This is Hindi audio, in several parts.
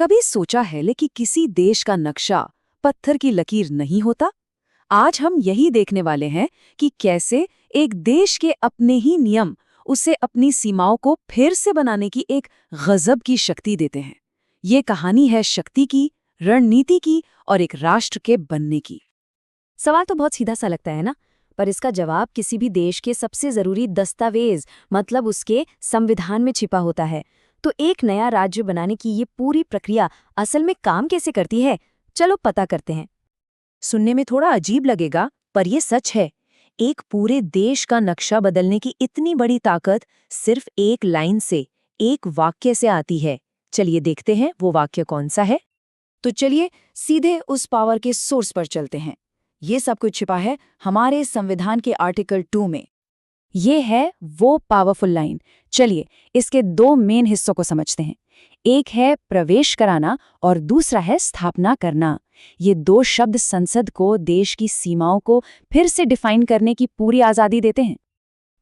कभी सोचा है कि किसी देश का नक्शा पत्थर की लकीर नहीं होता? आज हम यही देखने वाले हैं कि कैसे एक देश के अपने ही नियम उसे अपनी सीमाओं को फिर से बनाने की एक गजब की शक्ति देते हैं। ये कहानी है शक्ति की, रणनीति की और एक राष्ट्र के बनने की। सवाल तो बहुत सीधा सा लगता है ना, पर इसका जवाब किसी भी देश के सबसे जरूरी दस्तावेज मतलब उसके संविधान में छिपा होता है। तो एक नया राज्य बनाने की ये पूरी प्रक्रिया असल में काम कैसे करती है, चलो पता करते हैं। सुनने में थोड़ा अजीब लगेगा, पर ये सच है। एक पूरे देश का नक्शा बदलने की इतनी बड़ी ताकत सिर्फ एक लाइन से, एक वाक्य से आती है। चलिए देखते हैं वो वाक्य कौन सा है। तो चलिए सीधे उस पावर के सोर्स पर चलते हैं। ये सब कुछ छिपा है हमारे संविधान के आर्टिकल 2 में। ये है वो पावरफुल लाइन। चलिए इसके दो मेन हिस्सों को समझते हैं। एक है प्रवेश कराना और दूसरा है स्थापना करना। ये दो शब्द संसद को देश की सीमाओं को फिर से डिफाइन करने की पूरी आज़ादी देते हैं।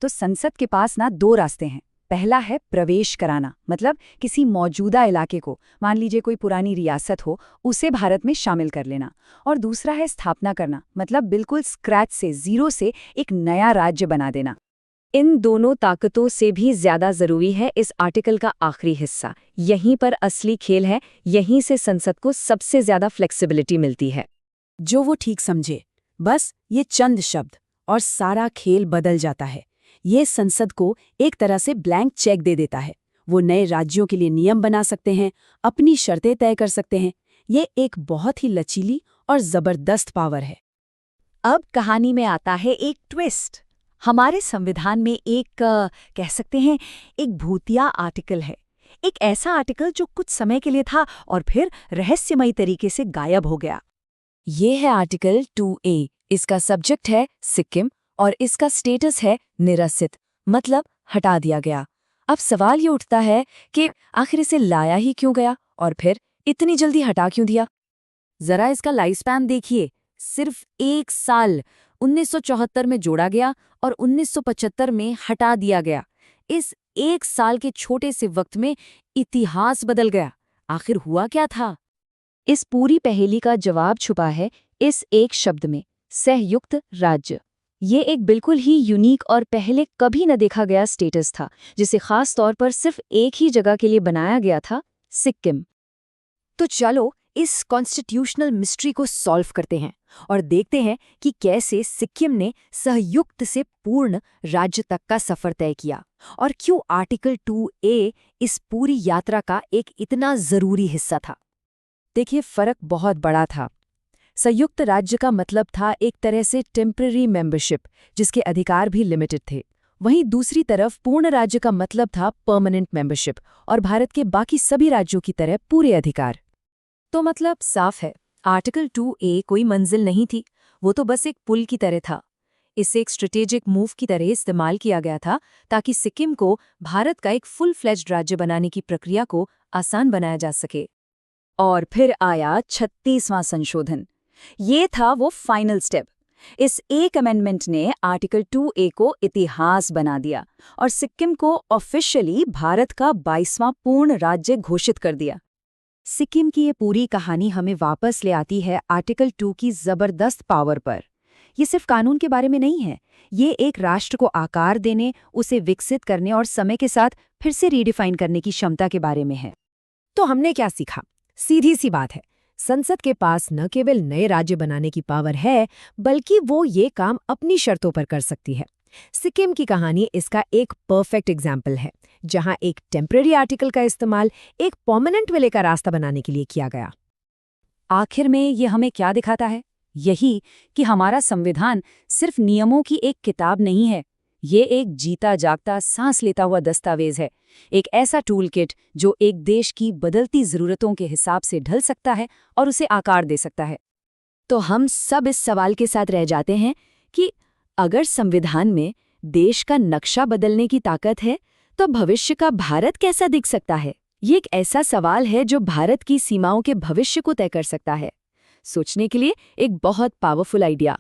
तो संसद के पास ना दो रास्ते हैं। पहला है प्रवेश कराना, मतलब किसी मौजूदा इलाके को, मान लीजिए कोई पुरानी रियासत हो, उसे भारत में शामिल कर लेना। और दूसरा है स्थापना करना, मतलब बिल्कुल स्क्रैच से, जीरो से एक नया राज्य बना देना। इन दोनों ताकतों से भी ज्यादा जरूरी है इस आर्टिकल का आखिरी हिस्सा। यहीं पर असली खेल है, यहीं से संसद को सबसे ज्यादा फ्लेक्सिबिलिटी मिलती है। जो वो ठीक समझे, बस ये चंद शब्द और सारा खेल बदल जाता है। ये संसद को एक तरह से ब्लैंक चेक दे देता है। वो नए राज्यों के लिए नियम बना सकते हैं, अपनी शर्तें तय कर सकते हैं। ये एक बहुत ही लचीली और जबरदस्त पावर है। अब कहानी में आता है एक ट्विस्ट। हमारे संविधान में एक कह सकते हैं एक भूतिया आर्टिकल है। एक ऐसा आर्टिकल जो कुछ समय के लिए था और फिर रहस्यमयी तरीके से गायब हो गया। ये है आर्टिकल 2A। इसका सब्जेक्ट है सिक्किम और इसका स्टेटस है निरसित, मतलब हटा दिया गया। अब सवाल ये उठता है कि आखिर इसे लाया ही क्यों गया और फिर इतनी जल्दी हटा क्यों दिया। जरा इसका लाइफ स्पैन देखिए, सिर्फ 1 साल। 1974 में जोड़ा गया और 1975 में हटा दिया गया। इस 1 साल के छोटे से वक्त में इतिहास बदल गया। आखिर हुआ क्या था? इस पूरी पहेली का जवाब छुपा है इस एक शब्द में, संयुक्त राज्य। ये एक बिल्कुल ही यूनिक और पहले कभी न देखा गया स्टेटस था, जिसे खास तौर पर सिर्फ एक ही जगह के लिए बनाया गया था, सिक्किम। तो चलो इस कॉन्स्टिट्यूशनल मिस्ट्री को सॉल्व करते हैं और देखते हैं कि कैसे सिक्किम ने संयुक्त से पूर्ण राज्य तक का सफर तय किया और क्यों आर्टिकल 2A इस पूरी यात्रा का एक इतना जरूरी हिस्सा था। देखिए फर्क बहुत बड़ा था। संयुक्त राज्य का मतलब था एक तरह से टेम्पररी मेंबरशिप, जिसके अधिकार भी लिमिटेड थे। वहीं दूसरी तरफ पूर्ण राज्य का मतलब था परमानेंट मेंबरशिप और भारत के बाकी सभी राज्यों की तरह पूरे अधिकार। तो मतलब साफ है, आर्टिकल 2A कोई मंजिल नहीं थी, वो तो बस एक पुल की तरह था। इसे एक स्ट्रेटेजिक मूव की तरह इस्तेमाल किया गया था ताकि सिक्किम को भारत का एक फुल फ्लेज्ड राज्य बनाने की प्रक्रिया को आसान बनाया जा सके। और फिर आया 36वां संशोधन। ये था वो फाइनल स्टेप। इस एक अमेंडमेंट ने आर्टिकल 2A को इतिहास बना दिया और सिक्किम को ऑफिशियली भारत का 22वां पूर्ण राज्य घोषित कर दिया। सिक्किम की ये पूरी कहानी हमें वापस ले आती है आर्टिकल 2 की जबरदस्त पावर पर। ये सिर्फ कानून के बारे में नहीं है, ये एक राष्ट्र को आकार देने, उसे विकसित करने और समय के साथ फिर से रीडिफाइन करने की क्षमता के बारे में है। तो हमने क्या सीखा? सीधी सी बात है, संसद के पास न केवल नए राज्य बनाने की पावर है, बल्कि वो ये काम अपनी शर्तों पर कर सकती है। सिक्किम की कहानी इसका एक परफेक्ट एग्जाम्पल है, जहां एक टेम्पररी आर्टिकल का इस्तेमाल एक परमानेंट विलय का रास्ता बनाने के लिए किया गया। आखिर में ये हमें क्या दिखाता है? यही कि हमारा संविधान सिर्फ नियमों की एक किताब नहीं है, ये एक जीता जागता सांस लेता हुआ दस्तावेज है। एक ऐसा टूल किट जो एक देश की बदलती जरूरतों के हिसाब से ढल सकता है और उसे आकार दे सकता है। तो हम सब इस सवाल के साथ रह जाते हैं कि अगर संविधान में देश का नक्शा बदलने की ताकत है, तो भविष्य का भारत कैसा दिख सकता है? ये एक ऐसा सवाल है जो भारत की सीमाओं के भविष्य को तय कर सकता है। सोचने के लिए एक बहुत पावरफुल आइडिया।